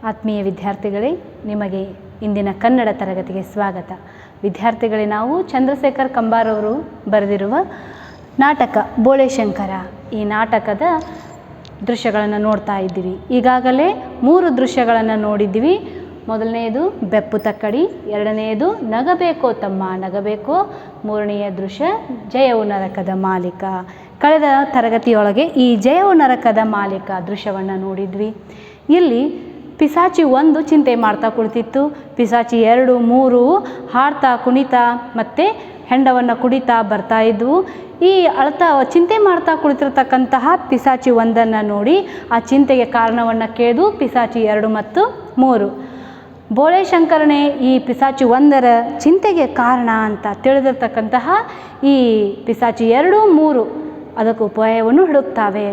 ಆತ್ಮೀಯ ವಿದ್ಯಾರ್ಥಿಗಳೇ, ನಿಮಗೆ ಇಂದಿನ ಕನ್ನಡ ತರಗತಿಗೆ ಸ್ವಾಗತ. ವಿದ್ಯಾರ್ಥಿಗಳೇ, ನಾವು ಚಂದ್ರಶೇಖರ್ ಕಂಬಾರ್ ಅವರು ಬರೆದಿರುವ ನಾಟಕ ಬೋಳೆಶಂಕರ, ಈ ನಾಟಕದ ದೃಶ್ಯಗಳನ್ನು ನೋಡ್ತಾ ಇದ್ದೀವಿ. ಈಗಾಗಲೇ 3 ದೃಶ್ಯಗಳನ್ನು ನೋಡಿದ್ದೀವಿ. ಮೊದಲನೆಯದು ಬೆಪ್ಪು ತಕ್ಕಡಿ, ಎರಡನೆಯದು ನಗಬೇಕೋ ತಮ್ಮ ನಗಬೇಕೋ, ಮೂರನೆಯ ದೃಶ್ಯ ಜಯವು ನರಕದ ಮಾಲೀಕ. ಕಳೆದ ತರಗತಿಯೊಳಗೆ ಈ ಜಯವು ನರಕದ ಮಾಲೀಕ ದೃಶ್ಯವನ್ನು ನೋಡಿದ್ವಿ. ಇಲ್ಲಿ ಪಿಸಾಚಿ 1 ಚಿಂತೆ ಮಾಡ್ತಾ ಕುಳಿತಿತ್ತು, ಪಿಸಾಚಿ 2, 3 ಹಾಡ್ತಾ ಕುಣಿತಾ ಮತ್ತು ಹೆಂಡವನ್ನು ಕುಡಿತಾ ಬರ್ತಾ ಇದ್ವು. ಈ ಚಿಂತೆ ಮಾಡ್ತಾ ಕುಳಿತಿರ್ತಕ್ಕಂತಹ ಪಿಸಾಚಿ 1 ನೋಡಿ ಆ ಚಿಂತೆಗೆ ಕಾರಣವನ್ನು ಕೇಳಿದು ಪಿಸಾಚಿ 2 ಮತ್ತು 3. ಬೋಳೆಶಂಕರನೇ ಈ ಪಿಸಾಚಿ 1 ಚಿಂತೆಗೆ ಕಾರಣ ಅಂತ ತಿಳಿದಿರ್ತಕ್ಕಂತಹ ಈ ಪಿಸಾಚಿ 2, 3 ಅದಕ್ಕೆ ಉಪಾಯವನ್ನು ಹುಡುಕ್ತಾವೆ.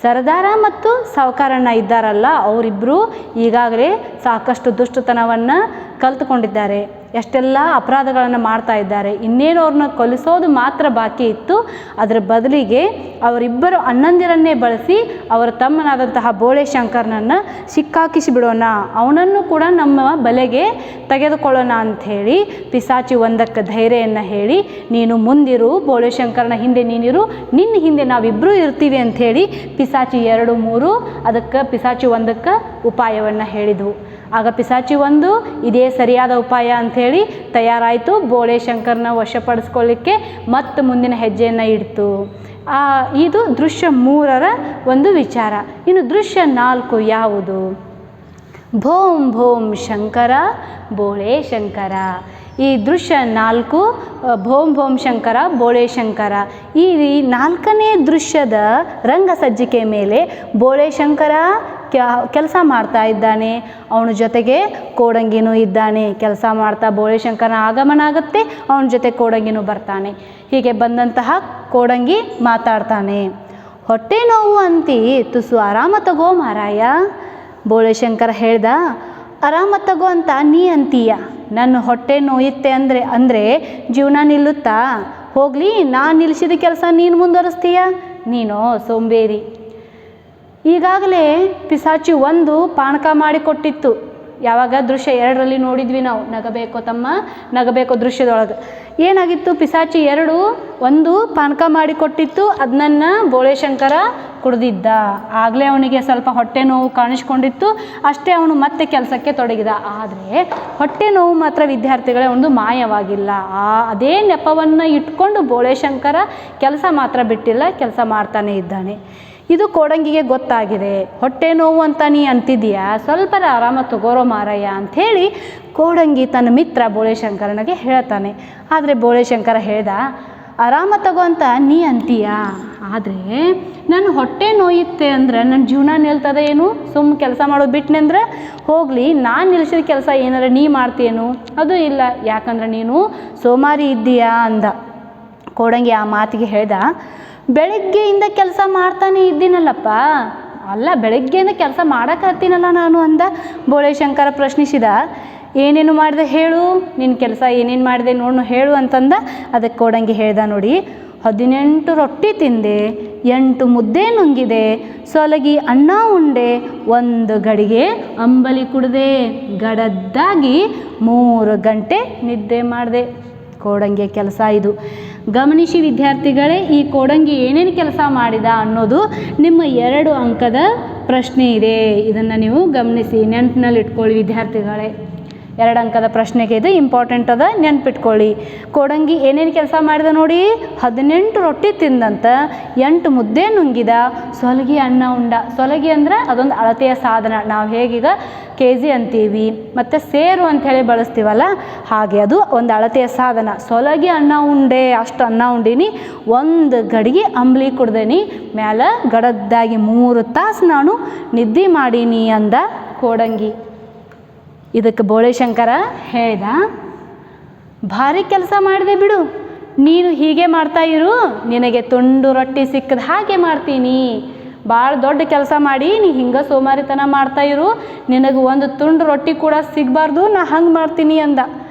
ಸರದಾರ ಮತ್ತು ಸಾವುಕಾರಣ್ಣ ಇದ್ದಾರಲ್ಲ, ಅವರಿಬ್ಬರು ಈಗಾಗಲೇ ಸಾಕಷ್ಟು ದುಷ್ಟತನವನ್ನು ಕಲಿತುಕೊಂಡಿದ್ದಾರೆ, ಎಷ್ಟೆಲ್ಲ ಅಪರಾಧಗಳನ್ನು ಮಾಡ್ತಾ ಇದ್ದಾರೆ. ಇನ್ನೇನು ಅವ್ರನ್ನ ಕೊಲ್ಲಿಸೋದು ಮಾತ್ರ ಬಾಕಿ ಇತ್ತು. ಅದರ ಬದಲಿಗೆ ಅವರಿಬ್ಬರು ಅಣ್ಣಂದಿರನ್ನೇ ಬಳಸಿ ಅವರ ತಮ್ಮನಾದಂತಹ ಬೋಳೆಶಂಕರನನ್ನು ಸಿಕ್ಕಾಕಿಸಿ ಬಿಡೋಣ, ಅವನನ್ನು ಕೂಡ ನಮ್ಮ ಬಲೆಗೆ ತೆಗೆದುಕೊಳ್ಳೋಣ ಅಂಥೇಳಿ ಪಿಸಾಚಿ 1ಕ್ಕೆ ಧೈರ್ಯವನ್ನು ಹೇಳಿ, ನೀನು ಮುಂದಿರು, ಬೋಳೆಶಂಕರನ ಹಿಂದೆ ನೀನಿರು, ನಿನ್ನ ಹಿಂದೆ ನಾವಿಬ್ಬರೂ ಇರ್ತೀವಿ ಅಂಥೇಳಿ ಪಿಸಾಚಿ 2, 3 ಅದಕ್ಕೆ ಪಿಸಾಚಿ 1ಕ್ಕೆ ಉಪಾಯವನ್ನು ಹೇಳಿದವು. ಆಗ ಪಿಸಾಚಿ 1 ಇದೇ ಸರಿಯಾದ ಉಪಾಯ ಅಂಥೇಳಿ ತಯಾರಾಯಿತು. ಬೋಳೆಶಂಕರನ ವಶಪಡಿಸ್ಕೊಳ್ಳಿಕ್ಕೆ ಮತ್ತು ಮುಂದಿನ ಹೆಜ್ಜೆಯನ್ನು ಇಡ್ತು. ಇದು ದೃಶ್ಯ 3ರ ಒಂದು ವಿಚಾರ. ಇನ್ನು ದೃಶ್ಯ 4 ಯಾವುದು? ಭೋಂ ಭೋಂ ಶಂಕರ ಬೋಳೆಶಂಕರ. ಈ ದೃಶ್ಯ 4 ಭೋಂ ಭೋಂ ಶಂಕರ ಬೋಳೆಶಂಕರ. ಈ 4ನೇ ದೃಶ್ಯದ ರಂಗ ಸಜ್ಜಿಕೆ ಮೇಲೆ ಬೋಳೆಶಂಕರ ಕೆಲಸ ಮಾಡ್ತಾ ಇದ್ದಾನೆ, ಅವನ ಜೊತೆಗೆ ಕೋಡಂಗಿನೂ ಇದ್ದಾನೆ. ಕೆಲಸ ಮಾಡ್ತಾ ಬೋಳೆಶಂಕರನ ಆಗಮನ ಆಗುತ್ತೆ, ಅವನ ಜೊತೆ ಕೋಡಂಗಿನೂ ಬರ್ತಾನೆ. ಹೀಗೆ ಬಂದಂತಹ ಕೋಡಂಗಿ ಮಾತಾಡ್ತಾನೆ. ಹೊಟ್ಟೆ ನೋವು ಅಂತಿ ತುಸು ಆರಾಮ ತಗೋ ಮಾರಾಯ. ಬೋಳೆಶಂಕರ ಹೇಳ್ದ, ಆರಾಮ ತಗೋ ಅಂತ ನೀ ಅಂತೀಯ, ನನ್ನ ಹೊಟ್ಟೆ ನೋಯುತ್ತೆ ಅಂದರೆ ಜೀವನ ನಿಲ್ಲುತ್ತಾ? ಹೋಗಲಿ, ನಾನು ನಿಲ್ಲಿಸಿದ ಕೆಲಸ ನೀನು ಮುಂದುವರಿಸ್ತೀಯ? ನೀನು ಸೋಂಬೇರಿ. ಈಗಾಗಲೇ ಪಿಸಾಚಿ 1 ಪಾನಕ ಮಾಡಿಕೊಟ್ಟಿತ್ತು. ಯಾವಾಗ? ದೃಶ್ಯ 2ರಲ್ಲಿ ನೋಡಿದ್ವಿ ನಾವು, ನಗಬೇಕೋ ತಮ್ಮ ನಗಬೇಕೋ ದೃಶ್ಯದೊಳಗೆ. ಏನಾಗಿತ್ತು? ಪಿಸಾಚಿ 1 ಪಾನಕ ಮಾಡಿಕೊಟ್ಟಿತ್ತು, ಅದನ್ನು ಬೋಳೆಶಂಕರ ಕುಡಿದಿದ್ದ. ಆಗಲೇ ಅವನಿಗೆ ಸ್ವಲ್ಪ ಹೊಟ್ಟೆ ನೋವು ಕಾಣಿಸ್ಕೊಂಡಿತ್ತು, ಅಷ್ಟೇ ಅವನು ಮತ್ತೆ ಕೆಲಸಕ್ಕೆ ತೊಡಗಿದ. ಆದರೆ ಹೊಟ್ಟೆ ನೋವು ಮಾತ್ರ ವಿದ್ಯಾರ್ಥಿಗಳೇ ಒಂದು ಮಾಯವಾಗಿಲ್ಲ. ಅದೇ ನೆಪವನ್ನು ಇಟ್ಕೊಂಡು ಬೋಳೆಶಂಕರ ಕೆಲಸ ಮಾತ್ರ ಬಿಟ್ಟಿಲ್ಲ, ಕೆಲಸ ಮಾಡ್ತಾನೆ ಇದ್ದಾನೆ. ಇದು ಕೋಡಂಗಿಗೆ ಗೊತ್ತಾಗಿದೆ. ಹೊಟ್ಟೆ ನೋವು ಅಂತ ನೀ ಅಂತಿದ್ದೀಯಾ, ಸ್ವಲ್ಪ ಆರಾಮ ತಗೋರೋ ಮಾರಯ್ಯ ಅಂಥೇಳಿ ಕೋಡಂಗಿ ತನ್ನ ಮಿತ್ರ ಬೋಳೆಶಂಕರನಿಗೆ ಹೇಳ್ತಾನೆ. ಆದರೆ ಬೋಳೆಶಂಕರ ಹೇಳ್ದ, ಆರಾಮ ತಗೋ ಅಂತ ನೀ ಅಂತೀಯ, ಆದರೆ ನನ್ನ ಹೊಟ್ಟೆ ನೋಯುತ್ತೆ ಅಂದರೆ ನನ್ನ ಜೀವನ ನಿಲ್ತದೆ ಏನು? ಸುಮ್ಮ ಕೆಲಸ ಮಾಡೋದು ಬಿಟ್ಟನೆ ಅಂದ್ರೆ ಹೋಗಲಿ, ನಾನು ನಿಲ್ಲಿಸಿದ ಕೆಲಸ ಏನಾರ ನೀ ಮಾಡ್ತೀಯೇನು? ಅದು ಇಲ್ಲ, ಯಾಕಂದ್ರೆ ನೀನು ಸೋಮಾರಿ ಇದ್ದೀಯಾ ಅಂದ. ಕೋಡಂಗಿ ಆ ಮಾತಿಗೆ ಹೇಳ್ದ, ಬೆಳಗ್ಗೆಯಿಂದ ಕೆಲಸ ಮಾಡ್ತಾನೆ ಇದ್ದೀನಲ್ಲಪ್ಪ. ಅಲ್ಲ, ಬೆಳಗ್ಗೆಯಿಂದ ಕೆಲಸ ಮಾಡೋಕ್ಕಾಗ್ತೀನಲ್ಲ ನಾನು ಅಂದ. ಬೋಳೆಶಂಕರ ಪ್ರಶ್ನಿಸಿದ, ಏನೇನು ಮಾಡಿದೆ ಹೇಳು, ನಿನ್ನ ಕೆಲಸ ಏನೇನು ಮಾಡಿದೆ ನೋಡು ಹೇಳು ಅಂತಂದ. ಅದಕ್ಕೆ ಕೋಡಂಗಿ ಹೇಳ್ದ, ನೋಡಿ, 18 ರೊಟ್ಟಿ ತಿಂದೆ, 8 ಮುದ್ದೆ ನುಂಗಿದೆ, ಸೊಲಗಿ ಅನ್ನ ಉಂಡೆ, 1 ಗಡಿಗೆ ಅಂಬಲಿ ಕುಡಿದೆ, ಗಡದ್ದಾಗಿ 3 ಗಂಟೆ ನಿದ್ದೆ ಮಾಡಿದೆ. ಕೋಡಂಗಿಯ ಕೆಲಸ ಇದು. ಗಮನಿಸಿ ವಿದ್ಯಾರ್ಥಿಗಳೇ, ಈ ಕೋಡಂಗಿ ಏನೇನು ಕೆಲಸ ಮಾಡಿದ ಅನ್ನೋದು ನಿಮ್ಮ 2 ಅಂಕದ ಪ್ರಶ್ನೆ ಇದೆ. ಇದನ್ನು ನೀವು ಗಮನಿಸಿ, ನೆನಪಿನಲ್ಲಿ ಇಟ್ಕೊಳ್ಳಿ ವಿದ್ಯಾರ್ಥಿಗಳೇ. 2 ಅಂಕದ ಪ್ರಶ್ನೆಗೆ ಇದು ಇಂಪಾರ್ಟೆಂಟ್ ಅದ, ನೆನ್ಪಿಟ್ಕೊಳ್ಳಿ. ಕೋಡಂಗಿ ಏನೇನು ಕೆಲಸ ಮಾಡಿದ ನೋಡಿ, 18 ರೊಟ್ಟಿ ತಿಂದಂತ, 8 ಮುದ್ದೆ ನುಂಗಿದ, ಸೊಲಗಿ ಅನ್ನ ಉಂಡ. ಸೊಲಗಿ ಅಂದ್ರೆ ಅದೊಂದು ಅಳತೆಯ ಸಾಧನ. ನಾವು ಹೇಗೀಗ KG ಅಂತೀವಿ ಮತ್ತು ಸೇರು ಅಂಥೇಳಿ ಬಳಸ್ತೀವಲ್ಲ, ಹಾಗೆ ಅದು ಒಂದು ಅಳತೆಯ ಸಾಧನ. ಸೊಲಗಿ ಅನ್ನ ಉಂಡೆ, ಅಷ್ಟು ಅನ್ನ ಉಂಡೀನಿ, 1 ಗಡಿಗೆ ಅಂಬ್ಲಿ ಕುಡ್ದೇನಿ, ಮ್ಯಾಲೆ ಗಡದ್ದಾಗಿ 3 ತಾಸು ನಾನು ನಿದ್ದೆ ಮಾಡೀನಿ ಅಂದ ಕೋಡಂಗಿ. ಇದಕ್ಕೆ ಬೋಳೆಶಂಕರ ಹೇಳ್ದ, ಭಾರಿ ಕೆಲಸ ಮಾಡಿದೆ ಬಿಡು, ನೀನು ಹೀಗೆ ಮಾಡ್ತಾ ಇರು, ನಿನಗೆ ತುಂಡು ರೊಟ್ಟಿ ಸಿಕ್ಕದ ಹಾಗೆ ಮಾಡ್ತೀನಿ. ಭಾಳ ದೊಡ್ಡ ಕೆಲಸ ಮಾಡಿ ನೀ ಹಿಂಗೆ ಸೋಮಾರಿತನ ಮಾಡ್ತಾ ಇರು, ನಿನಗೆ 1 ತುಂಡು ರೊಟ್ಟಿ ಕೂಡ ಸಿಗಬಾರ್ದು, ನಾ ಹಂಗೆ ಮಾಡ್ತೀನಿ ಅಂದ.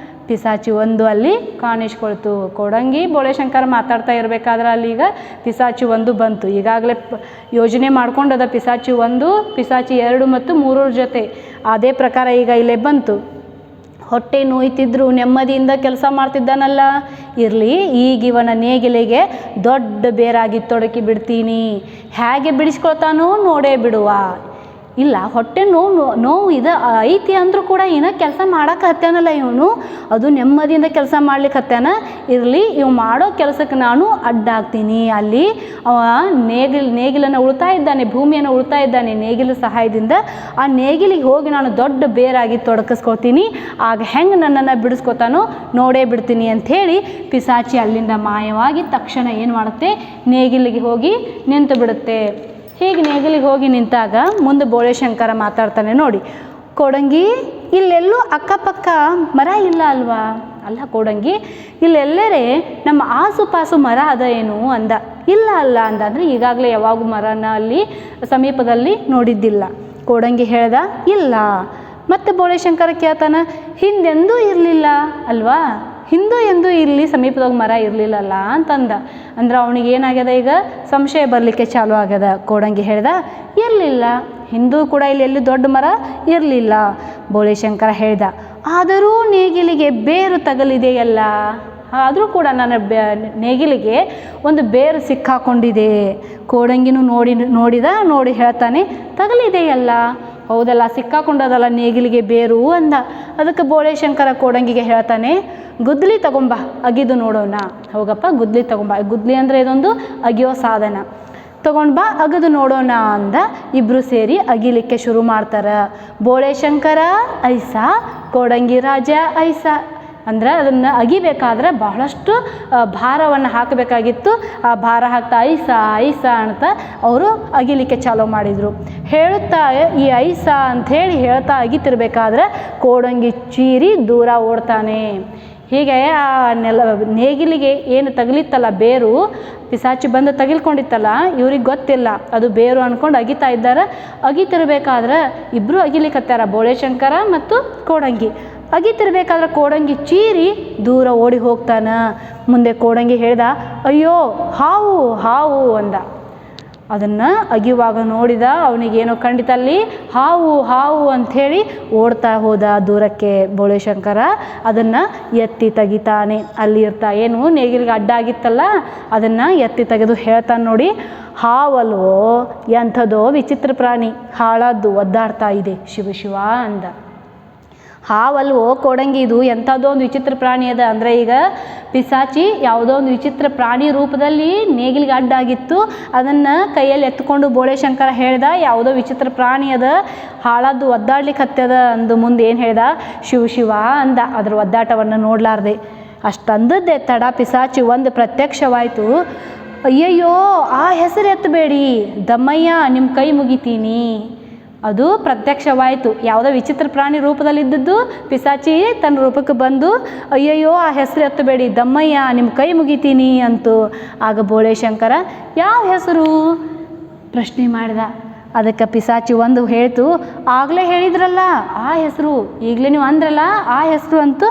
ಪಿಸಾಚಿ ಒಂದು ಅಲ್ಲಿ ಕಾಣಿಸ್ಕೊಳ್ತು. ಕೋಡಂಗಿ ಬೋಳೆಶಂಕರ ಮಾತಾಡ್ತಾ ಇರಬೇಕಾದ್ರೆ ಅಲ್ಲಿ ಈಗ ಪಿಸಾಚಿ ಒಂದು ಬಂತು. ಈಗಾಗಲೇ ಯೋಜನೆ ಮಾಡ್ಕೊಂಡದ ಪಿಸಾಚಿ ಒಂದು, ಪಿಸಾಚಿ 2 ಮತ್ತು 3 ಜೊತೆ. ಅದೇ ಪ್ರಕಾರ ಈಗ ಇಲ್ಲೇ ಬಂತು. ಹೊಟ್ಟೆ ನೋಯ್ತಿದ್ರು, ನೆಮ್ಮದಿಯಿಂದ ಕೆಲಸ ಮಾಡ್ತಿದ್ದಾನಲ್ಲ, ಇರಲಿ ಈಗ ಇವನ ನೇಗಿಲಿಗೆ ದೊಡ್ಡ ಬೇರಾಗಿ ತೊಡಕಿ ಬಿಡ್ತೀನಿ. ಹೇಗೆ ಬಿಡಿಸ್ಕೊಳ್ತಾನೋ ನೋಡೇ ಬಿಡುವ. ಇಲ್ಲ, ಹೊಟ್ಟೆ ನೋವು ಇದು ಐತಿ ಅಂದರೂ ಕೂಡ ಏನೋ ಕೆಲಸ ಮಾಡೋಕೆ ಹತ್ತಾನಲ್ಲ ಇವನು, ಅದು ನೆಮ್ಮದಿಯಿಂದ ಕೆಲಸ ಮಾಡ್ಲಿಕ್ಕೆ ಹತ್ತಾನ. ಇರಲಿ, ಇವು ಮಾಡೋ ಕೆಲಸಕ್ಕೆ ನಾನು ಅಡ್ಡಾಗ್ತೀನಿ. ಅಲ್ಲಿ ಅವ ನೇಗಿಲನ್ನು ಉಳ್ತಾ ಇದ್ದಾನೆ, ಭೂಮಿಯನ್ನು ಉಳ್ತಾ ಇದ್ದಾನೆ ನೇಗಿಲ ಸಹಾಯದಿಂದ. ಆ ನೇಗಿಲಿಗೆ ಹೋಗಿ ನಾನು ದೊಡ್ಡ ಬೇರಾಗಿ ತೊಡಕಿಸ್ಕೊಳ್ತೀನಿ. ಆಗ ಹೆಂಗೆ ನನ್ನನ್ನು ಬಿಡಿಸ್ಕೊತಾನೋ ನೋಡೇ ಬಿಡ್ತೀನಿ ಅಂಥೇಳಿ ಪಿಸಾಚಿ ಅಲ್ಲಿಂದ ಮಾಯವಾಗಿ ತಕ್ಷಣ ಏನು ಮಾಡುತ್ತೆ, ನೇಗಿಲಿಗೆ ಹೋಗಿ ನಿಂತು ಬಿಡುತ್ತೆ. ಹೀಗೆ ನೇಗಿಲಿಗೆ ಹೋಗಿ ನಿಂತಾಗ ಮುಂದೆ ಬೋಳೆಶಂಕರ ಮಾತಾಡ್ತಾನೆ ನೋಡಿ, ಕೋಡಂಗಿ ಇಲ್ಲೆಲ್ಲೂ ಅಕ್ಕಪಕ್ಕ ಮರ ಇಲ್ಲ ಅಲ್ವಾ? ಅಲ್ಲ ಕೋಡಂಗಿ, ಇಲ್ಲೆಲ್ಲರೇ ನಮ್ಮ ಆಸುಪಾಸು ಮರ ಅದ ಏನು ಅಂದ. ಇಲ್ಲ ಅಲ್ಲ ಅಂದ. ಅಂದರೆ ಈಗಾಗಲೇ ಯಾವಾಗೂ ಮರನ ಅಲ್ಲಿ ಸಮೀಪದಲ್ಲಿ ನೋಡಿದ್ದಿಲ್ಲ. ಕೋಡಂಗಿ ಹೇಳ್ದ ಇಲ್ಲ. ಮತ್ತು ಬೋಳೆಶಂಕರ ಕೇಳ್ತಾನ, ಹಿಂದೆಂದೂ ಇರಲಿಲ್ಲ ಅಲ್ವಾ? ಹಿಂದೂ ಎಂದೂ ಇಲ್ಲಿ ಸಮೀಪದಾಗ ಮರ ಇರಲಿಲ್ಲಲ್ಲ ಅಂತಂದ. ಅಂದ್ರೆ ಅವನಿಗೆ ಏನಾಗ್ಯದ, ಈಗ ಸಂಶಯ ಬರಲಿಕ್ಕೆ ಚಾಲು ಆಗ್ಯದ. ಕೋಡಂಗಿ ಹೇಳ್ದ ಇರಲಿಲ್ಲ, ಹಿಂದೂ ಕೂಡ ಇಲ್ಲಿ ಎಲ್ಲಿ ದೊಡ್ಡ ಮರ ಇರಲಿಲ್ಲ. ಬೋಳೆಶಂಕರ ಹೇಳ್ದ ಆದರೂ ನೇಗಿಲಿಗೆ ಬೇರು ತಗಲಿದೆಯಲ್ಲ, ಆದರೂ ಕೂಡ ನನ್ನ ನೇಗಿಲಿಗೆ ಒಂದು ಬೇರು ಸಿಕ್ಕಾಕೊಂಡಿದೆ. ಕೋಡಂಗಿನೂ ನೋಡಿ ಹೇಳ್ತಾನೆ ತಗಲಿದೆಯಲ್ಲ. ಹೌದಲ್ಲ, ಸಿಕ್ಕಾಕೊಂಡದಲ್ಲ ನೇಗಿಲಿಗೆ ಬೇರು ಅಂದ. ಅದಕ್ಕೆ ಬೋಳೆಶಂಕರ ಕೋಡಂಗಿಗೆ ಹೇಳ್ತಾನೆ, ಗುದ್ಲಿ ತಗೊಂಬ ಅಗಿದು ನೋಡೋಣ. ಹೋಗಪ್ಪ ಗುದ್ಲಿ ತಗೊಂಬ. ಗುದ್ಲಿ ಅಂದರೆ ಇದೊಂದು ಅಗಿಯೋ ಸಾಧನ. ತಗೊಂಡು ಬಾ ಅಗದು ನೋಡೋಣ ಅಂದ. ಇಬ್ಬರು ಸೇರಿ ಅಗಿಲಿಕ್ಕೆ ಶುರು ಮಾಡ್ತಾರೆ. ಬೋಳೆಶಂಕರ ಐಸ, ಕೋಡಂಗಿ ರಾಜ ಐಸ. ಅಂದ್ರೆ ಅದನ್ನು ಅಗಿಬೇಕಾದ್ರೆ ಬಹಳಷ್ಟು ಭಾರವನ್ನು ಹಾಕಬೇಕಾಗಿತ್ತು. ಆ ಭಾರ ಹಾಕ್ತಾ ಐಸ ಐಸ ಅಂತ ಅವರು ಅಗಿಲಿಕ್ಕೆ ಚಾಲೂ ಮಾಡಿದರು. ಹೇಳುತ್ತಾ ಈ ಐಸ ಅಂಥೇಳಿ ಹೇಳ್ತಾ ಅಗಿತಿರ್ಬೇಕಾದ್ರೆ ಕೋಡಂಗಿ ಚೀರಿ ದೂರ ಓಡ್ತಾನೆ. ಹೀಗೆ ಆ ನೇಗಿಲಿಗೆ ಏನು ತಗಲಿತ್ತಲ್ಲ ಬೇರು, ಪಿಸಾಚಿ ಬಂದು ತಗಿಲ್ಕೊಂಡಿತ್ತಲ್ಲ, ಇವ್ರಿಗೆ ಗೊತ್ತಿಲ್ಲ ಅದು ಬೇರು ಅಂದ್ಕೊಂಡು ಅಗಿತಾ ಇದ್ದಾರೆ. ಅಗಿತಿರ್ಬೇಕಾದ್ರೆ ಇಬ್ಬರು ಅಗಿಲಿಕ್ಕತ್ತಾರ, ಬೋಳೆಶಂಕರ ಮತ್ತು ಕೋಡಂಗಿ. ಅಗಿತಿರ್ಬೇಕಾದ್ರೆ ಕೋಡಂಗಿ ಚೀರಿ ದೂರ ಓಡಿ ಹೋಗ್ತಾನ. ಮುಂದೆ ಕೋಡಂಗಿ ಹೇಳ್ದ ಅಯ್ಯೋ ಹಾವು ಹಾವು ಅಂದ. ಅದನ್ನು ಅಗಿಯುವಾಗ ನೋಡಿದ, ಅವನಿಗೇನೋ ಖಂಡಿತಲ್ಲಿ ಹಾವು ಹಾವು ಅಂಥೇಳಿ ಓಡ್ತಾ ಹೋದ ದೂರಕ್ಕೆ. ಬೋಳೆಶಂಕರ ಅದನ್ನು ಎತ್ತಿ ತೆಗಿತಾನೆ. ಅಲ್ಲಿ ಏನು ನೇಗಿಲಿಗೆ ಅಡ್ಡ ಆಗಿತ್ತಲ್ಲ ಅದನ್ನು ಎತ್ತಿ ತೆಗೆದು ಹೇಳ್ತಾನೆ ನೋಡಿ, ಹಾವಲ್ವೋ ಎಂಥದೋ ವಿಚಿತ್ರ ಪ್ರಾಣಿ, ಹಾಳಾದ್ದು ಒದ್ದಾಡ್ತಾ ಇದೆ ಶಿವ ಶಿವ ಅಂದ. ಹಾವಲ್ವೋ ಕೋಡಂಗಿ, ಇದು ಎಂಥದ್ದೋ ಒಂದು ವಿಚಿತ್ರ ಪ್ರಾಣಿ ಅದ. ಅಂದರೆ ಈಗ ಪಿಸಾಚಿ ಯಾವುದೋ ಒಂದು ವಿಚಿತ್ರ ಪ್ರಾಣಿ ರೂಪದಲ್ಲಿ ನೇಗಿಲಿಗೆ ಅಡ್ಡಾಗಿತ್ತು. ಅದನ್ನು ಕೈಯಲ್ಲಿ ಎತ್ಕೊಂಡು ಬೋಳೆಶಂಕರ ಹೇಳ್ದ ಯಾವುದೋ ವಿಚಿತ್ರ ಪ್ರಾಣಿ ಅದ, ಹಾಳಾದ್ದು ಒದ್ದಾಡ್ಲಿಕ್ಕೆ ಹತ್ತದ ಅಂದು. ಮುಂದೆ ಏನು ಹೇಳ್ದ, ಶಿವ ಶಿವ ಅಂದ. ಅದ್ರ ಒದ್ದಾಟವನ್ನು ನೋಡಲಾರ್ದೆ. ಅಷ್ಟಂದದ್ದೇ ತಡ ಪಿಸಾಚಿ ಒಂದು ಪ್ರತ್ಯಕ್ಷವಾಯಿತು. ಅಯ್ಯಯ್ಯೋ ಆ ಹೆಸರು ಎತ್ತಬೇಡಿ ದಮ್ಮಯ್ಯ, ನಿಮ್ಮ ಕೈ ಮುಗಿತೀನಿ. ಅದು ಪ್ರತ್ಯಕ್ಷವಾಯಿತು. ಯಾವುದೋ ವಿಚಿತ್ರ ಪ್ರಾಣಿ ರೂಪದಲ್ಲಿದ್ದದ್ದು ಪಿಸಾಚಿ ತನ್ನ ರೂಪಕ್ಕೆ ಬಂದು ಅಯ್ಯಯ್ಯೋ ಆ ಹೆಸರು ಎತ್ತಬೇಡಿ ದಮ್ಮಯ್ಯ, ನಿಮ್ಮ ಕೈ ಮುಗಿತೀನಿ ಅಂತು. ಆಗ ಬೋಳೆಶಂಕರ ಯಾವ ಹೆಸರು ಪ್ರಶ್ನೆ ಮಾಡಿದ. ಅದಕ್ಕೆ ಪಿಸಾಚಿ ಒಂದು ಹೇಳ್ತು, ಆಗಲೇ ಹೇಳಿದ್ರಲ್ಲ ಆ ಹೆಸರು, ಈಗಲೇ ನೀವು ಅಂದ್ರಲ್ಲ ಆ ಹೆಸರು ಅಂತೂ.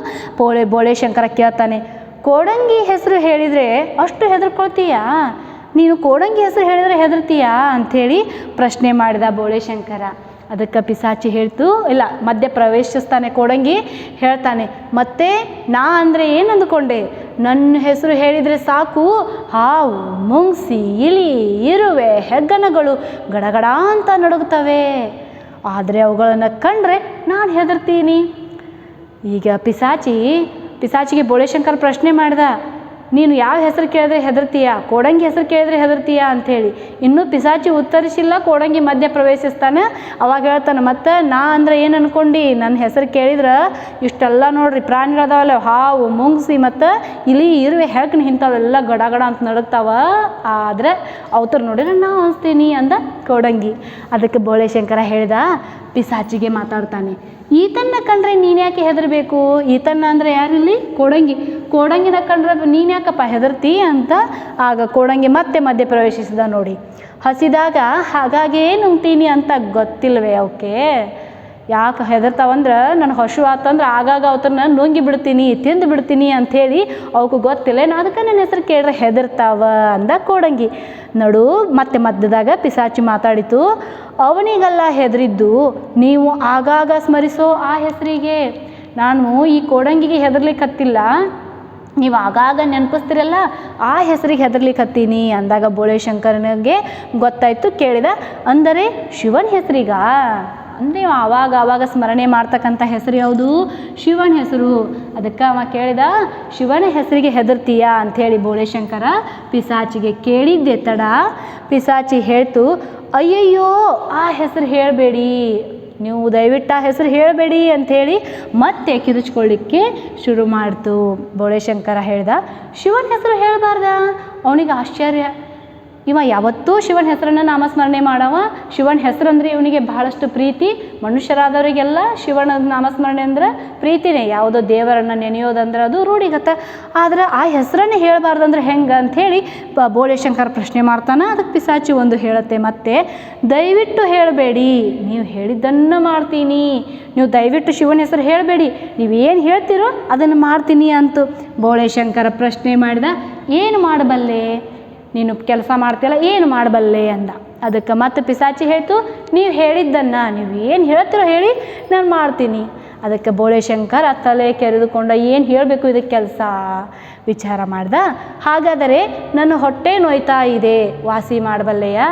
ಬೋಳೆಶಂಕರ ಕೇಳ್ತಾನೆ, ಕೋಡಂಗಿ ಹೆಸರು ಹೇಳಿದರೆ ಅಷ್ಟು ಹೆದರ್ಕೊಳ್ತೀಯಾ ನೀನು? ಕೋಡಂಗಿ ಹೆಸರು ಹೇಳಿದರೆ ಹೆದರ್ತೀಯಾ ಅಂಥೇಳಿ ಪ್ರಶ್ನೆ ಮಾಡಿದ ಬೋಳೆಶಂಕರ. ಅದಕ್ಕೆ ಪಿಸಾಚಿ ಹೇಳ್ತು, ಇಲ್ಲ ಮಧ್ಯೆ ಪ್ರವೇಶಿಸ್ತಾನೆ ಕೋಡಂಗಿ. ಹೇಳ್ತಾನೆ, ಮತ್ತೆ ನಾ ಅಂದರೆ ಏನು ಅಂದುಕೊಂಡೆ? ನನ್ನ ಹೆಸರು ಹೇಳಿದರೆ ಸಾಕು ಹಾವು, ಮುಂಗ್ಸಿ, ಇಲಿ, ಇರುವೆ, ಹೆಗ್ಗಣಗಳು ಗಡಗಡ ಅಂತ ನಡುಗುತ್ತವೆ. ಆದರೆ ಅವುಗಳನ್ನು ಕಂಡ್ರೆ ನಾನು ಹೆದರ್ತೀನಿ. ಈಗ ಪಿಸಾಚಿಗೆ ಬೋಳೆಶಂಕರ ಪ್ರಶ್ನೆ ಮಾಡ್ದ, ನೀನು ಯಾವ ಹೆಸರು ಕೇಳಿದ್ರೆ ಹೆದರ್ತೀಯಾ? ಕೋಡಂಗಿ ಹೆಸರು ಕೇಳಿದ್ರೆ ಹೆದರ್ತೀಯಾ ಅಂಥೇಳಿ. ಇನ್ನೂ ಪಿಸಾಚಿ ಉತ್ತರಿಸಿಲ್ಲ. ಕೋಡಂಗಿ ಮಧ್ಯೆ ಪ್ರವೇಶಿಸ್ತಾನೆ. ಅವಾಗ ಹೇಳ್ತಾನೆ, ಮತ್ತು ನಾ ಅಂದರೆ ಏನು ಅಂದ್ಕೊಂಡು? ನನ್ನ ಹೆಸರು ಕೇಳಿದ್ರೆ ಇಷ್ಟೆಲ್ಲ ನೋಡ್ರಿ ಪ್ರಾಣಿಗಳದಾವಲ್ಲ, ಹಾವು, ಮುಂಗ್ಸಿ ಮತ್ತು ಇಲಿ, ಇರುವೆ, ಹೆಗ್ಗಣ ಇಂಥವೆಲ್ಲ ಗಡಗಡ ಅಂತ ನಡುಗ್ತಾವ. ಆದರೆ ಅವತರ ನೋಡಿದ್ರೆ ನಾ ಅನಿಸ್ತೀನಿ ಅಂದ ಕೋಡಂಗಿ. ಅದಕ್ಕೆ ಬೋಳೆಶಂಕರ ಹೇಳ್ದ, ಪಿಸಾಚಿಗೆ ಮಾತಾಡ್ತಾನೆ, ಈತನ್ನ ಕಂಡ್ರೆ ನೀನು ಯಾಕೆ ಹೆದರಬೇಕು? ಈತನ್ನ ಅಂದರೆ ಯಾರಿಲ್ಲಿ? ಕೋಡಂಗಿನ ಕಂಡ್ರೆ ನೀನು ಯಾಕಪ್ಪ ಹೆದರ್ತಿ ಅಂತ. ಆಗ ಕೋಡಂಗಿ ಮತ್ತೆ ಮಧ್ಯೆ ಪ್ರವೇಶಿಸಿದ ನೋಡಿ. ಹಸಿದಾಗ ಹಾಗಾಗೇ ನುಂಗ್ತೀನಿ ಅಂತ ಗೊತ್ತಿಲ್ವೇ ಅವಕ್ಕೆ? ಯಾಕೆ ಹೆದರ್ತಾವಂದ್ರೆ ನನಗೆ ಹಸು ಆತಂದ್ರೆ ಆಗಾಗ ಅವತ್ತನ್ನ ನುಂಗಿ ಬಿಡ್ತೀನಿ ತಿಂದು ಬಿಡ್ತೀನಿ ಅಂಥೇಳಿ ಅವಕ್ಕೆ ಗೊತ್ತಿಲ್ಲ ಅದಕ್ಕೆ ನನ್ನ ಹೆಸರು ಕೇಳಿದ್ರೆ ಹೆದರ್ತಾವ ಅಂದ ಕೋಡಂಗಿ. ನಡು ಮತ್ತೆ ಮಧ್ಯದಾಗ ಪಿಸಾಚಿ ಮಾತಾಡಿತು, ಅವನಿಗೆಲ್ಲ ಹೆದರಿದ್ದು ನೀವು ಆಗಾಗ ಸ್ಮರಿಸೋ ಆ ಹೆಸರಿಗೆ. ನಾನು ಈ ಕೋಡಂಗಿಗೆ ಹೆದರ್ಲಿಕ್ಕತ್ತಿಲ್ಲ, ನೀವು ಆಗಾಗ ನೆನಪಿಸ್ತಿರಲ್ಲ ಆ ಹೆಸರಿಗೆ ಹೆದರ್ಲಿಕ್ಕತ್ತೀನಿ ಅಂದಾಗ ಬೋಳೆಶಂಕರನಿಗೆ ಗೊತ್ತಾಯಿತು. ಕೇಳಿದ, ಅಂದರೆ ಶಿವನ ಹೆಸರಿಗ? ಅಂದರೆ ಆವಾಗ ಸ್ಮರಣೆ ಮಾಡ್ತಕ್ಕಂಥ ಹೆಸರು ಯಾವುದು? ಶಿವನ ಹೆಸರು. ಅದಕ್ಕೆ ಅವ ಕೇಳಿದ, ಶಿವನ ಹೆಸರಿಗೆ ಹೆದರ್ತೀಯಾ ಅಂಥೇಳಿ ಬೋಳೆಶಂಕರ ಪಿಸಾಚಿಗೆ ಕೇಳಿದ್ದೆ ತಡ ಪಿಸಾಚಿ ಹೇಳ್ತು, ಅಯ್ಯಯ್ಯೋ ಆ ಹೆಸರು ಹೇಳಬೇಡಿ, ನೀವು ದಯವಿಟ್ಟು ಆ ಹೆಸರು ಹೇಳಬೇಡಿ ಅಂಥೇಳಿ ಮತ್ತೆ ಕಿರುಚ್ಕೊಳ್ಳಿಕ್ಕೆ ಶುರು ಮಾಡ್ತು. ಬೋಳೆಶಂಕರ ಹೇಳ್ದ, ಶಿವನ ಹೆಸರು ಹೇಳಬಾರ್ದ? ಅವನಿಗೆ ಆಶ್ಚರ್ಯ. ಇವ ಯಾವತ್ತೂ ಶಿವನ ಹೆಸರನ್ನು ನಾಮಸ್ಮರಣೆ ಮಾಡವ. ಶಿವನ ಹೆಸರು ಅಂದರೆ ಇವನಿಗೆ ಬಹಳಷ್ಟು ಪ್ರೀತಿ. ಮನುಷ್ಯರಾದವರಿಗೆಲ್ಲ ಶಿವನ ನಾಮಸ್ಮರಣೆ ಅಂದ್ರೆ ಪ್ರೀತಿನೇ. ಯಾವುದೋ ದೇವರನ್ನು ನೆನೆಯೋದಂದ್ರೆ ಅದು ರೂಢಿಗತ. ಆದ್ರೆ ಆ ಹೆಸರನ್ನೇ ಹೇಳಬಾರ್ದಂದ್ರೆ ಹೆಂಗೆ ಅಂಥೇಳಿ ಬೋಳೆಶಂಕರ ಪ್ರಶ್ನೆ ಮಾಡ್ತಾನೆ. ಅದಕ್ಕೆ ಪಿಸಾಚಿ ಒಂದು ಹೇಳುತ್ತೆ, ಮತ್ತೆ ದಯವಿಟ್ಟು ಹೇಳಬೇಡಿ, ನೀವು ಹೇಳಿದ್ದನ್ನು ಮಾಡ್ತೀನಿ, ನೀವು ದಯವಿಟ್ಟು ಶಿವನ ಹೆಸರು ಹೇಳಬೇಡಿ, ನೀವೇನು ಹೇಳ್ತೀರೋ ಅದನ್ನು ಮಾಡ್ತೀನಿ ಅಂತು. ಬೋಳೆಶಂಕರ ಪ್ರಶ್ನೆ ಮಾಡಿದ, ಏನು ಮಾಡಬಲ್ಲೆ? ನೀನು ಕೆಲಸ ಮಾಡ್ತೀಯಲ್ಲ, ಏನು ಮಾಡಬಲ್ಲೆ ಅಂದ. ಅದಕ್ಕೆ ಮತ್ತೆ ಪಿಸಾಚಿ ಹೇಳ್ತು, ನೀವು ಹೇಳಿದ್ದನ್ನು ನೀವು ಏನು ಹೇಳ್ತೀರೋ ಹೇಳಿ, ನಾನು ಮಾಡ್ತೀನಿ. ಅದಕ್ಕೆ ಬೋಳೆಶಂಕರ ತಲೆ ಕೆರೆದುಕೊಂಡ, ಏನು ಹೇಳಬೇಕು ಇದಕ್ಕೆ ಕೆಲಸ ವಿಚಾರ ಮಾಡ್ದ. ಹಾಗಾದರೆ ನನ್ನ ಹೊಟ್ಟೆ ನೋಯ್ತಾ ಇದೆ, ವಾಸಿ ಮಾಡಬಲ್ಲೆಯಾ?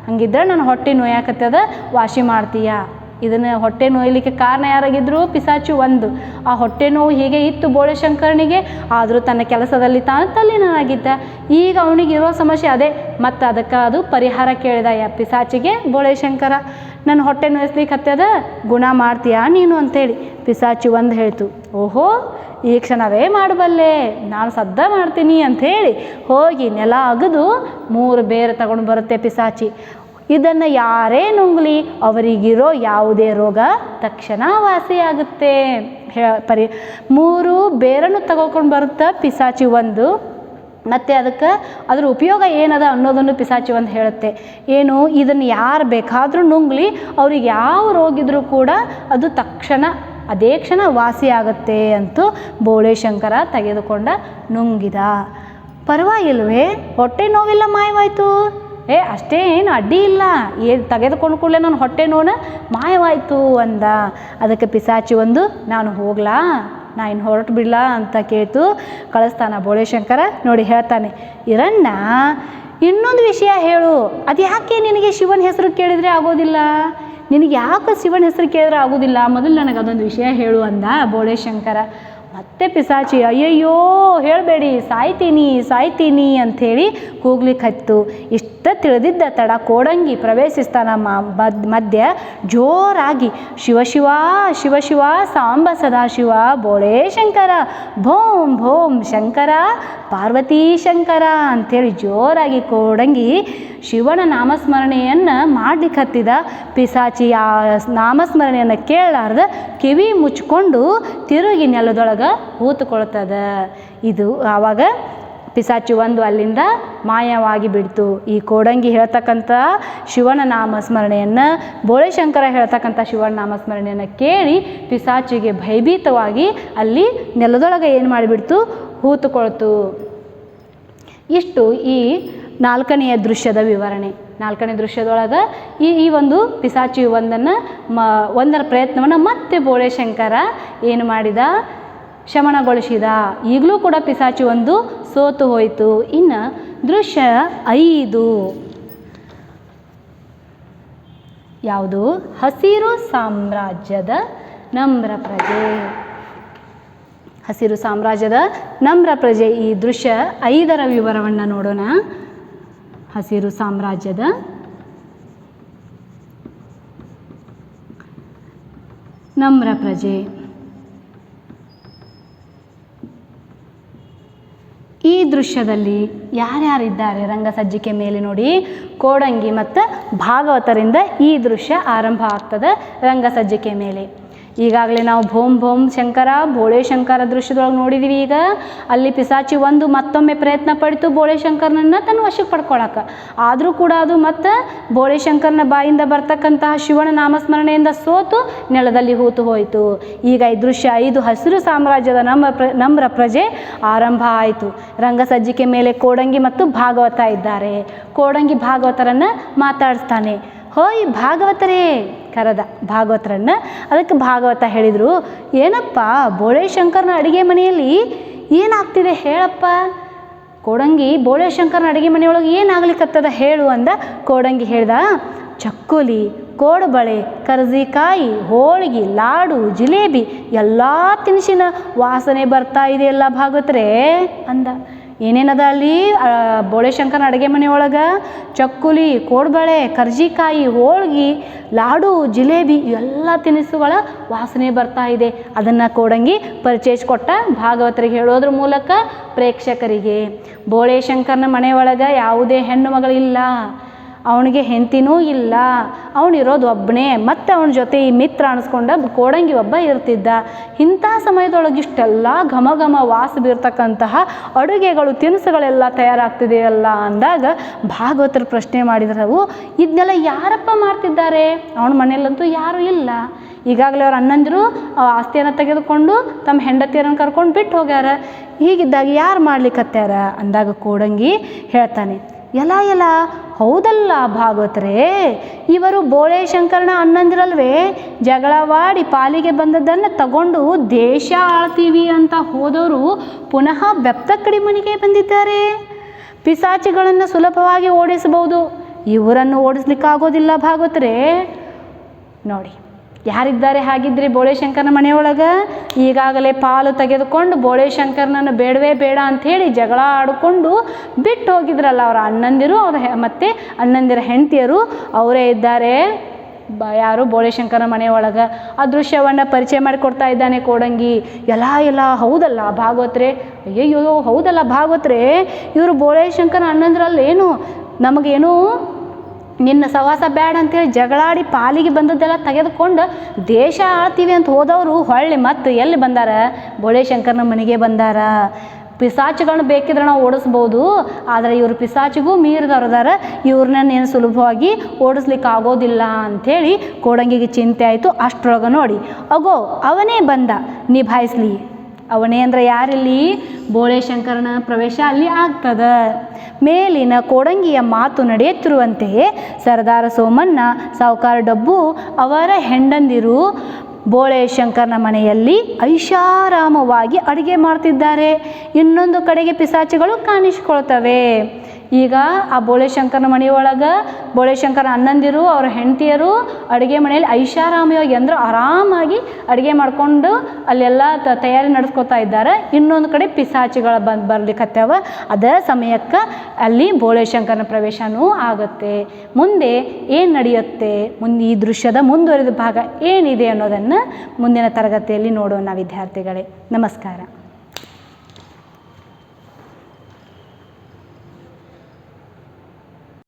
ಹಂಗಿದ್ರೆ ನನ್ನ ಹೊಟ್ಟೆ ನೋಯಾಕತ್ತದ, ವಾಸಿ ಮಾಡ್ತೀಯಾ? ಇದನ್ನು ಹೊಟ್ಟೆ ನೋಯ್ಲಿಕ್ಕೆ ಕಾರಣ ಯಾರಾಗಿದ್ದರು? ಪಿಸಾಚಿ ಒಂದು. ಆ ಹೊಟ್ಟೆ ನೋವು ಹೀಗೆ ಇತ್ತು ಬೋಳೆಶಂಕರನಿಗೆ, ಆದರೂ ತನ್ನ ಕೆಲಸದಲ್ಲಿ ತಾನು ತಲ್ಲೀನಾಗಿದ್ದ. ಈಗ ಅವನಿಗಿರೋ ಸಮಸ್ಯೆ ಅದೇ. ಮತ್ತು ಅದಕ್ಕೆ ಅದು ಪರಿಹಾರ ಕೇಳಿದ ಪಿಸಾಚಿಗೆ ಬೋಳೆಶಂಕರ, ನನ್ನ ಹೊಟ್ಟೆ ನೋಯಿಸ್ಲಿಕ್ಕೆ ಹತ್ತದ, ಗುಣ ಮಾಡ್ತೀಯಾ ನೀನು ಅಂತೇಳಿ. ಪಿಸಾಚಿ ಒಂದು ಹೇಳ್ತು, ಓಹೋ ಈ ಕ್ಷಣವೇ ಮಾಡಬಲ್ಲೆ, ನಾನು ಸದ್ದ ಮಾಡ್ತೀನಿ ಅಂಥೇಳಿ ಹೋಗಿ ನೆಲ ಅಗದು 3 ಬೇರು ತಗೊಂಡು ಬರುತ್ತೆ ಪಿಸಾಚಿ. ಇದನ್ನು ಯಾರೇ ನುಂಗಲಿ ಅವರಿಗಿರೋ ಯಾವುದೇ ರೋಗ ತಕ್ಷಣ ವಾಸಿಯಾಗುತ್ತೆ. 3 ಬೇರನ್ನು ತಗೊಂಡು ಬರುತ್ತೆ ಪಿಸಾಚಿ ಒಂದು. ಮತ್ತು ಅದಕ್ಕೆ ಅದರ ಉಪಯೋಗ ಏನದ ಅನ್ನೋದನ್ನು ಪಿಸಾಚಿ ಒಂದು ಹೇಳುತ್ತೆ. ಏನು, ಇದನ್ನು ಯಾರು ಬೇಕಾದರೂ ನುಂಗಲಿ ಅವ್ರಿಗೆ ಯಾವ ರೋಗ ಇದ್ದರೂ ಕೂಡ ಅದು ತಕ್ಷಣ ಅದೇ ಕ್ಷಣ ವಾಸಿಯಾಗುತ್ತೆ ಅಂತೂ ಬೋಳೆಶಂಕರ ತೆಗೆದುಕೊಂಡ ನುಂಗಿದ. ಪರವಾಗಿಲ್ವೇ, ಹೊಟ್ಟೆ ನೋವಿಲ್ಲ ಮಾಯವಾಯಿತು, ಅಷ್ಟೇ ಏನು ಅಡ್ಡಿ ಇಲ್ಲ, ತೆಗೆದುಕೊಂಡು ಕೂಡಲೇ ನಾನು ಹೊಟ್ಟೆ ನೋವು ಮಾಯವಾಯಿತು ಅಂದ. ಅದಕ್ಕೆ ಪಿಸಾಚಿ ಒಂದು, ನಾನು ಹೋಗ್ಲಾ, ನಾ ಇನ್ನು ಹೊರಟು ಬಿಡ್ಲ ಅಂತ ಕೇಳ್ತು. ಕಳಿಸ್ತಾನ ಬೋಳೆಶಂಕರ. ನೋಡಿ ಹೇಳ್ತಾನೆ, ಇರಣ್ಣ ಇನ್ನೊಂದು ವಿಷಯ ಹೇಳು, ಅದು ಯಾಕೆ ನಿನಗೆ ಶಿವನ ಹೆಸರು ಕೇಳಿದರೆ ಆಗೋದಿಲ್ಲ? ನಿನಗೆ ಯಾಕೆ ಶಿವನ ಹೆಸರು ಕೇಳಿದ್ರೆ ಆಗೋದಿಲ್ಲ? ಮೊದಲು ನನಗೆ ಅದೊಂದು ವಿಷಯ ಹೇಳು ಅಂದ ಬೋಳೆಶಂಕರ. ಮತ್ತೆ ಪಿಸಾಚಿ, ಅಯ್ಯಯ್ಯೋ ಹೇಳಬೇಡಿ, ಸಾಯ್ತೀನಿ ಅಂಥೇಳಿ ಕೂಗ್ಲಿಕ್ಕೆ ಹತ್ತು. ಇಷ್ಟ ತಿಳಿದಿದ್ದ ತಡ ಕೋಡಂಗಿ ಪ್ರವೇಶಿಸ್ತಾನ ಮಧ್ಯ ಜೋರಾಗಿ, ಶಿವ ಶಿವ ಸಾಂಬ ಸದಾಶಿವ ಬೋಳೆಶಂಕರ, ಭೋಂ ಭೋಂ ಶಂಕರ ಪಾರ್ವತೀ ಶಂಕರ ಅಂಥೇಳಿ ಜೋರಾಗಿ ಕೋಡಂಗಿ ಶಿವನ ನಾಮಸ್ಮರಣೆಯನ್ನು ಮಾಡ್ಲಿಕ್ಕೆ ಹತ್ತಿದ. ಪಿಸಾಚಿ ಆ ನಾಮಸ್ಮರಣೆಯನ್ನು ಕೇಳಲಾರ್ದ ಕಿವಿ ಮುಚ್ಕೊಂಡು ತಿರುಗಿ ನೆಲದೊಳಗೆ ಹೂತುಕೊಳ್ತದ. ಇದು ಆವಾಗ ಪಿಸಾಚಿ ಒಂದು ಅಲ್ಲಿಂದ ಮಾಯವಾಗಿ ಬಿಡ್ತು. ಈ ಕೋಡಂಗಿ ಹೇಳ್ತಕ್ಕಂಥ ಶಿವನ ನಾಮಸ್ಮರಣೆಯನ್ನು, ಬೋಳೆಶಂಕರ ಹೇಳ್ತಕ್ಕಂಥ ಶಿವನ ನಾಮಸ್ಮರಣೆಯನ್ನು ಕೇಳಿ ಪಿಸಾಚಿಗೆ ಭಯಭೀತವಾಗಿ ಅಲ್ಲಿ ನೆಲದೊಳಗೆ ಏನು ಮಾಡಿಬಿಡ್ತು? ಹೂತುಕೊಳ್ತು. ಇಷ್ಟು ಈ 4ನೆಯ ದೃಶ್ಯದ ವಿವರಣೆ. 4ನೇ ದೃಶ್ಯದೊಳಗೆ ಈ ಒಂದು ಪಿಸಾಚಿ ಒಂದರ ಪ್ರಯತ್ನವನ್ನು ಮತ್ತೆ ಬೋಳೆಶಂಕರ ಏನು ಮಾಡಿದ? ಶಮನಗೊಳಿಸಿದ. ಈಗಲೂ ಕೂಡ ಪಿಸಾಚಿ ಒಂದು ಸೋತು ಹೋಯಿತು. ಇನ್ನು ದೃಶ್ಯ 5 ಯಾವುದು? ಹಸಿರು ಸಾಮ್ರಾಜ್ಯದ ನಮ್ರ ಪ್ರಜೆ. ಹಸಿರು ಸಾಮ್ರಾಜ್ಯದ ನಮ್ರ ಪ್ರಜೆ ಈ ದೃಶ್ಯ 5ರ ವಿವರವನ್ನು ನೋಡೋಣ. ಹಸಿರು ಸಾಮ್ರಾಜ್ಯದ ನಮ್ರ ಪ್ರಜೆ. ಈ ದೃಶ್ಯದಲ್ಲಿ ಯಾರ್ಯಾರಿದ್ದಾರೆ ರಂಗಸಜ್ಜಿಕೆ ಮೇಲೆ ನೋಡಿ. ಕೋಡಂಗಿ ಮತ್ತು ಭಾಗವತರಿಂದ ಈ ದೃಶ್ಯ ಆರಂಭ ಆಗ್ತದೆ ರಂಗಸಜ್ಜಿಕೆ ಮೇಲೆ. ಈಗಾಗಲೇ ನಾವು ಭೋಮ್ ಭೋಮ್ ಶಂಕರ ಬೋಳೆಶಂಕರ ದೃಶ್ಯದೊಳಗೆ ನೋಡಿದ್ದೀವಿ. ಈಗ ಅಲ್ಲಿ ಪಿಸಾಚಿ ಒಂದು ಮತ್ತೊಮ್ಮೆ ಪ್ರಯತ್ನ ಪಡಿತು ಬೋಳೆಶಂಕರನನ್ನು ತನ್ನ ವಶಕ್ಕೆ ಪಡ್ಕೊಳಕ್ಕೆ. ಆದರೂ ಕೂಡ ಅದು ಮತ್ತು ಬೋಳೆಶಂಕರನ ಬಾಯಿಂದ ಬರ್ತಕ್ಕಂತಹ ಶಿವನ ನಾಮಸ್ಮರಣೆಯಿಂದ ಸೋತು ನೆಲದಲ್ಲಿ ಹೂತು ಹೋಯಿತು. ಈಗ ಈ ದೃಶ್ಯ 5 ಹಸಿರು ಸಾಮ್ರಾಜ್ಯದ ನಮ್ರ ಪ್ರಜೆ ಆರಂಭ ಆಯಿತು. ರಂಗಸಜ್ಜಿಕೆ ಮೇಲೆ ಕೋಡಂಗಿ ಮತ್ತು ಭಾಗವತ ಇದ್ದಾರೆ. ಕೋಡಂಗಿ ಭಾಗವತರನ್ನು ಮಾತಾಡಿಸ್ತಾನೆ. ಹೋಯ್ ಭಾಗವತರೇ ಕರೆದ ಭಾಗವತರನ್ನು. ಅದಕ್ಕೆ ಭಾಗವತ ಹೇಳಿದರು, ಏನಪ್ಪ ಬೋಳೆಶಂಕರನ ಅಡುಗೆ ಮನೆಯಲ್ಲಿ ಏನಾಗ್ತಿದೆ ಹೇಳಪ್ಪ. ಕೋಡಂಗಿ ಬೋಳೆಶಂಕರನ ಅಡುಗೆ ಮನೆಯೊಳಗೆ ಏನಾಗ್ಲಿಕ್ಕತ್ತದ ಹೇಳು ಅಂದ. ಕೋಡಂಗಿ ಹೇಳ್ದ, ಚಕ್ಕುಲಿ, ಕೋಡುಬಳೆ, ಕರ್ಜಿಕಾಯಿ, ಹೋಳಿಗೆ, ಲಾಡು, ಜಿಲೇಬಿ ಎಲ್ಲ ತಿನಿಸಿನ ವಾಸನೆ ಬರ್ತಾ ಇದೆಯಲ್ಲ ಭಾಗವತರೇ ಅಂದ. ಏನೇನದ ಅಲ್ಲಿ ಬೋಳೆಶಂಕರನ ಅಡುಗೆ ಮನೆಯೊಳಗೆ? ಚಕ್ಕುಲಿ, ಕೋಡುಬಳೆ, ಕರ್ಜಿಕಾಯಿ, ಹೋಳ್ಗೆ, ಲಾಡು, ಜಿಲೇಬಿ ಎಲ್ಲ ತಿನಿಸುಗಳ ವಾಸನೆ ಬರ್ತಾ ಇದೆ. ಅದನ್ನು ಕೋಡಂಗಿ ಪರಿಚಯಿಸ್ಕೊಟ್ಟ ಭಾಗವತರಿಗೆ ಹೇಳೋದ್ರ ಮೂಲಕ ಪ್ರೇಕ್ಷಕರಿಗೆ. ಬೋಳೆಶಂಕರನ ಮನೆಯೊಳಗೆ ಯಾವುದೇ ಹೆಣ್ಣು ಮಗಳಿಲ್ಲ, ಅವನಿಗೆ ಹೆಂಡತಿನೂ ಇಲ್ಲ, ಅವನಿರೋದು ಒಬ್ಬನೇ. ಮತ್ತು ಅವನ ಜೊತೆ ಈ ಮಿತ್ರ ಅನಿಸ್ಕೊಂಡ ಕೋಡಂಗಿ ಒಬ್ಬ ಇರ್ತಿದ್ದ. ಇಂಥ ಸಮಯದೊಳಗೆ ಇಷ್ಟೆಲ್ಲ ಘಮ ಘಮ ವಾಸ ಬೀರ್ತಕ್ಕಂತಹ ಅಡುಗೆಗಳು ತಿನಿಸುಗಳೆಲ್ಲ ತಯಾರಾಗ್ತಿದೆಯಲ್ಲ ಅಂದಾಗ ಭಾಗವತರು ಪ್ರಶ್ನೆ ಮಾಡಿದ್ರು, ಇದನ್ನೆಲ್ಲ ಯಾರಪ್ಪ ಮಾಡ್ತಿದ್ದಾರೆ? ಅವನ ಮನೆಯಲ್ಲಂತೂ ಯಾರೂ ಇಲ್ಲ. ಈಗಾಗಲೇ ಅವ್ರ ಅಣ್ಣಂದಿರು ಆಸ್ತಿಯನ್ನು ತೆಗೆದುಕೊಂಡು ತಮ್ಮ ಹೆಂಡತಿಯರನ್ನು ಕರ್ಕೊಂಡು ಬಿಟ್ಟು ಹೋಗ್ಯಾರ. ಹೀಗಿದ್ದಾಗ ಯಾರು ಮಾಡ್ಲಿಕ್ಕತ್ಯಾರ ಅಂದಾಗ ಕೋಡಂಗಿ ಹೇಳ್ತಾನೆ, ಎಲ್ಲ ಹೌದಲ್ಲ ಭಾಗವತರೇ, ಇವರು ಬೋಳೆಶಂಕರನ ಅಣ್ಣಂದಿರಲ್ವೇ? ಜಗಳವಾಡಿ ಪಾಲಿಗೆ ಬಂದದ್ದನ್ನು ತಗೊಂಡು ದೇಶ ಆಳ್ತೀವಿ ಅಂತ ಹೋದವರು ಪುನಃ ಬೆಪ್ತಕ್ಕಡಿ ಮನೆಗೆ ಬಂದಿದ್ದಾರೆ. ಪಿಸಾಚಿಗಳನ್ನು ಸುಲಭವಾಗಿ ಓಡಿಸಬಹುದು, ಇವರನ್ನು ಓಡಿಸ್ಲಿಕ್ಕಾಗೋದಿಲ್ಲ ಭಾಗವತರೇ. ನೋಡಿ ಯಾರಿದ್ದಾರೆ ಹಾಗಿದ್ರಿ ಬೋಳೆಶಂಕರನ ಮನೆಯೊಳಗೆ? ಈಗಾಗಲೇ ಪಾಲು ತೆಗೆದುಕೊಂಡು ಬೋಳೆಶಂಕರನನ್ನು ಬೇಡವೇ ಬೇಡ ಅಂಥೇಳಿ ಜಗಳ ಆಡಿಕೊಂಡು ಬಿಟ್ಟು ಹೋಗಿದ್ರಲ್ಲ ಅವರ ಅಣ್ಣಂದಿರು, ಮತ್ತು ಅಣ್ಣಂದಿರ ಹೆಂಡತಿಯರು ಅವರೇ ಇದ್ದಾರೆ. ಯಾರು? ಬೋಳೆಶಂಕರನ ಮನೆಯೊಳಗೆ. ಆ ದೃಶ್ಯವನ್ನು ಪರಿಚಯ ಮಾಡಿಕೊಡ್ತಾ ಇದ್ದಾನೆ ಕೋಡಂಗಿ. ಎಲ್ಲ ಹೌದಲ್ಲ ಭಾಗವತರೇ, ಅಯ್ಯಯ್ಯೋ ಹೌದಲ್ಲ ಭಾಗವತರೇ, ಇವರು ಬೋಳೆಶಂಕರನ ಅಣ್ಣಂದಿರಲ್ಲೇನು? ನಮಗೇನು ನಿನ್ನ ಸವಾಸ ಬೇಡ ಅಂತೇಳಿ ಜಗಳಾಡಿ ಪಾಲಿಗೆ ಬಂದದ್ದೆಲ್ಲ ತೆಗೆದುಕೊಂಡು ದೇಶ ಆಳ್ತೀವಿ ಅಂತ ಹೋದವರು ಹೊಳ್ಳಿ ಮತ್ತು ಎಲ್ಲಿ ಬಂದಾರ? ಬೋಳೆಶಂಕರನ ಮನೆಗೆ ಬಂದಾರ. ಪಿಸಾಚಿಗಳನ್ನ ಬೇಕಿದ್ರೆ ನಾವು ಓಡಿಸ್ಬೋದು, ಆದರೆ ಇವರು ಪಿಸಾಚಿಗೂ ಮೀರಿದವ್ರದಾರ, ಇವ್ರನ್ನೇನು ಸುಲಭವಾಗಿ ಓಡಿಸ್ಲಿಕ್ಕೆ ಆಗೋದಿಲ್ಲ ಅಂಥೇಳಿ ಕೋಡಂಗಿಗೆ ಚಿಂತೆ ಆಯಿತು. ಅಷ್ಟರೊಳಗೆ ನೋಡಿ ಅಗೋ ಅವನೇ ಬಂದ ನಿಭಾಯಿಸ್ಲಿ. ಅವನೇ ಅಂದರೆ ಯಾರಿಲ್ಲಿ? ಬೋಳೆಶಂಕರನ ಪ್ರವೇಶ ಅಲ್ಲಿ ಆಗ್ತದ. ಮೇಲಿನ ಕೋಡಂಗಿಯ ಮಾತು ನಡೆಯುತ್ತಿರುವಂತೆಯೇ ಸರದಾರ ಸೋಮಣ್ಣ, ಸಾವುಕಾರ ಡಬ್ಬು ಅವರ ಹೆಂಡಂದಿರು ಬೋಳೆಶಂಕರನ ಮನೆಯಲ್ಲಿ ಐಷಾರಾಮವಾಗಿ ಅಡುಗೆ ಮಾಡ್ತಿದ್ದಾರೆ. ಇನ್ನೊಂದು ಕಡೆಗೆ ಪಿಸಾಚಿಗಳು ಕಾಣಿಸಿಕೊಳ್ತವೆ. ಈಗ ಆ ಬೋಳೆಶಂಕರನ ಮನೆಯೊಳಗೆ ಬೋಳೆಶಂಕರನ ಅಣ್ಣಂದಿರು ಅವರ ಹೆಂಡತಿಯರು ಅಡುಗೆ ಮನೆಯಲ್ಲಿ ಐಷಾರಾಮವಾಗಿ ಅಂದ್ರೆ ಆರಾಮಾಗಿ ಅಡುಗೆ ಮಾಡಿಕೊಂಡು ಅಲ್ಲೆಲ್ಲ ತಯಾರಿ ನಡೆಸ್ಕೊತಾ ಇದ್ದಾರೆ. ಇನ್ನೊಂದು ಕಡೆ ಪಿಸಾಚಿಗಳು ಬರ್ಲಿಕ್ಕತ್ತವ. ಅದೇ ಸಮಯಕ್ಕೆ ಅಲ್ಲಿ ಬೋಳೆಶಂಕರನ ಪ್ರವೇಶನೂ ಆಗುತ್ತೆ. ಮುಂದೆ ಏನು ನಡೆಯುತ್ತೆ, ಮುಂದೆ ಈ ದೃಶ್ಯದ ಮುಂದುವರಿದ ಭಾಗ ಏನಿದೆ ಅನ್ನೋದನ್ನು ಮುಂದಿನ ತರಗತಿಯಲ್ಲಿ ನೋಡೋಣ ವಿದ್ಯಾರ್ಥಿಗಳೇ. ನಮಸ್ಕಾರ.